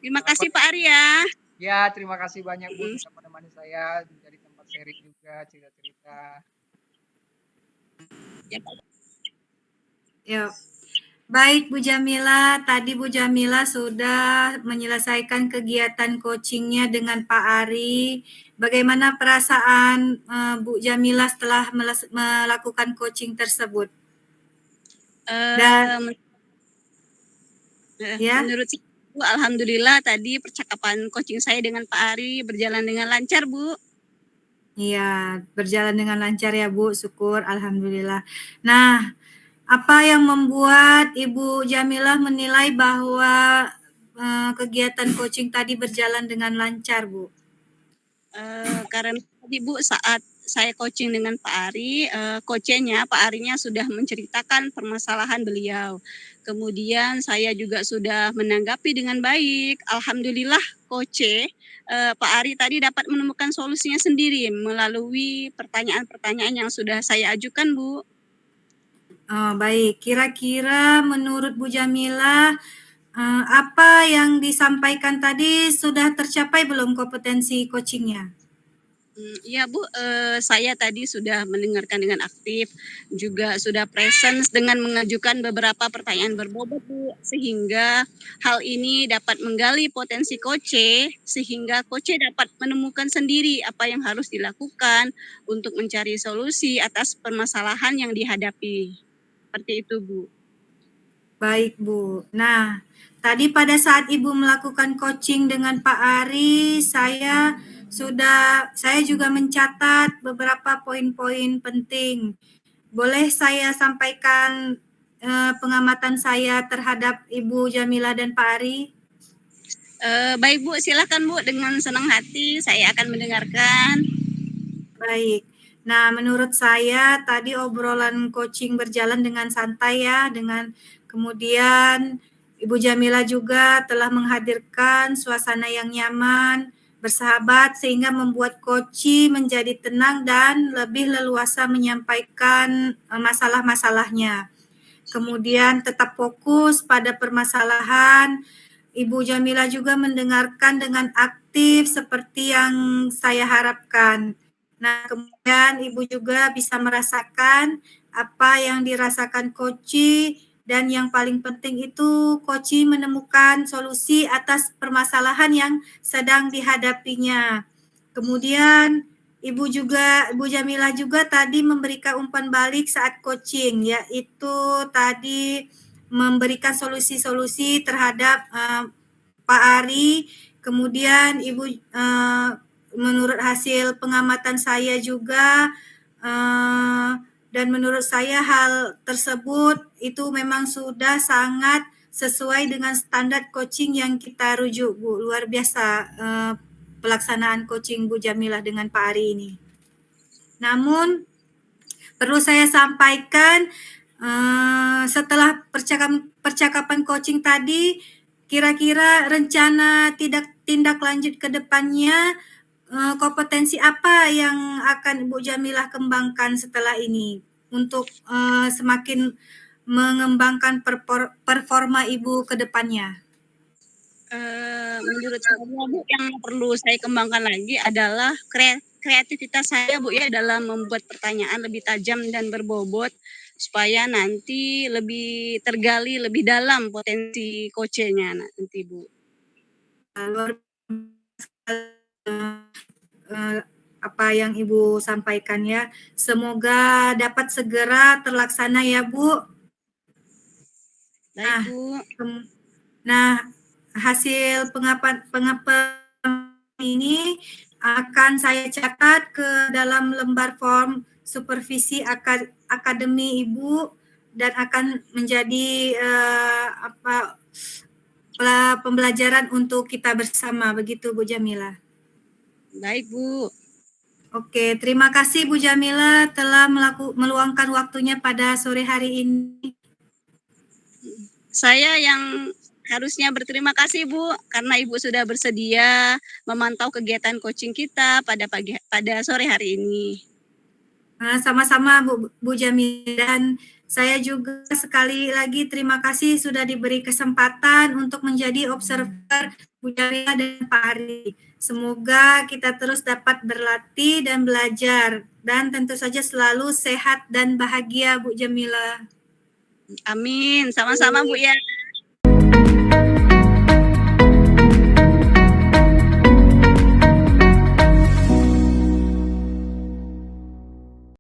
Terima kasih Pak Ari ya. Ya, terima kasih banyak Bu sudah menemani saya menjadi tempat sharing juga cerita-cerita. Ya, Pak. Ya, baik Bu Jamila, tadi Bu Jamila sudah menyelesaikan kegiatan coachingnya dengan Pak Ari. Bagaimana perasaan Bu Jamila setelah melakukan coaching tersebut? Dan ya, menurut saya, Bu, alhamdulillah tadi percakapan coaching saya dengan Pak Ari berjalan dengan lancar, Bu. Iya, berjalan dengan lancar ya Bu, syukur, alhamdulillah. Nah, apa yang membuat Ibu Jamilah menilai bahwa kegiatan coaching tadi berjalan dengan lancar, Bu? Karena tadi Bu saat saya coaching dengan Pak Ari, coachnya Pak Arinya sudah menceritakan permasalahan beliau. Kemudian saya juga sudah menanggapi dengan baik. Alhamdulillah coach Pak Ari tadi dapat menemukan solusinya sendiri melalui pertanyaan-pertanyaan yang sudah saya ajukan, Bu. Oh, baik, kira-kira menurut Bu Jamilah apa yang disampaikan tadi sudah tercapai belum kompetensi coachingnya? Iya Bu, saya tadi sudah mendengarkan dengan aktif, juga sudah presence dengan mengajukan beberapa pertanyaan berbobot Bu, sehingga hal ini dapat menggali potensi coach, sehingga coach dapat menemukan sendiri apa yang harus dilakukan untuk mencari solusi atas permasalahan yang dihadapi. Seperti itu Bu. Baik Bu. Nah, tadi pada saat Ibu melakukan coaching dengan Pak Ari, saya juga mencatat beberapa poin-poin penting. Boleh saya sampaikan pengamatan saya terhadap Ibu Jamilah dan Pak Ari? Baik Bu, silakan Bu, dengan senang hati saya akan mendengarkan. Baik. Nah, menurut saya tadi obrolan coaching berjalan dengan santai ya, dengan kemudian Ibu Jamila juga telah menghadirkan suasana yang nyaman, bersahabat sehingga membuat coach menjadi tenang dan lebih leluasa menyampaikan masalah-masalahnya. Kemudian tetap fokus pada permasalahan. Ibu Jamila juga mendengarkan dengan aktif seperti yang saya harapkan. Nah, kemudian Ibu juga bisa merasakan apa yang dirasakan Koci dan yang paling penting itu Koci menemukan solusi atas permasalahan yang sedang dihadapinya. Kemudian Ibu Jamilah juga tadi memberikan umpan balik saat coaching, yaitu tadi memberikan solusi-solusi terhadap Pak Ari. Kemudian Ibu menurut hasil pengamatan saya juga dan menurut saya hal tersebut itu memang sudah sangat sesuai dengan standar coaching yang kita rujuk, Bu. Luar biasa pelaksanaan coaching Bu Jamilah dengan Pak Ari ini. Namun perlu saya sampaikan setelah percakapan coaching tadi, kira-kira rencana tindak lanjut ke depannya kompetensi apa yang akan Ibu Jamilah kembangkan setelah ini untuk semakin mengembangkan performa Ibu ke depannya? Menurut saya Bu, yang perlu saya kembangkan lagi adalah kreativitas saya Bu ya dalam membuat pertanyaan lebih tajam dan berbobot supaya nanti lebih tergali lebih dalam potensi coachnya nanti Bu. Luar apa yang Ibu sampaikan ya. Semoga dapat segera terlaksana ya Bu. Baik Bu. Nah, hasil pengapalan ini akan saya catat ke dalam lembar form supervisi akademi Ibu dan akan menjadi pembelajaran untuk kita bersama, begitu Bu Jamila. Baik Bu. Oke, terima kasih Bu Jamila telah meluangkan waktunya pada sore hari ini. Saya yang harusnya berterima kasih Bu karena Ibu sudah bersedia memantau kegiatan coaching kita pada sore hari ini. Sama-sama Bu Jamila, dan saya juga sekali lagi terima kasih sudah diberi kesempatan untuk menjadi observer Bu Jamila dan Pak Ari. Semoga kita terus dapat berlatih dan belajar dan tentu saja selalu sehat dan bahagia Bu Jamila. Amin, sama-sama Bu ya.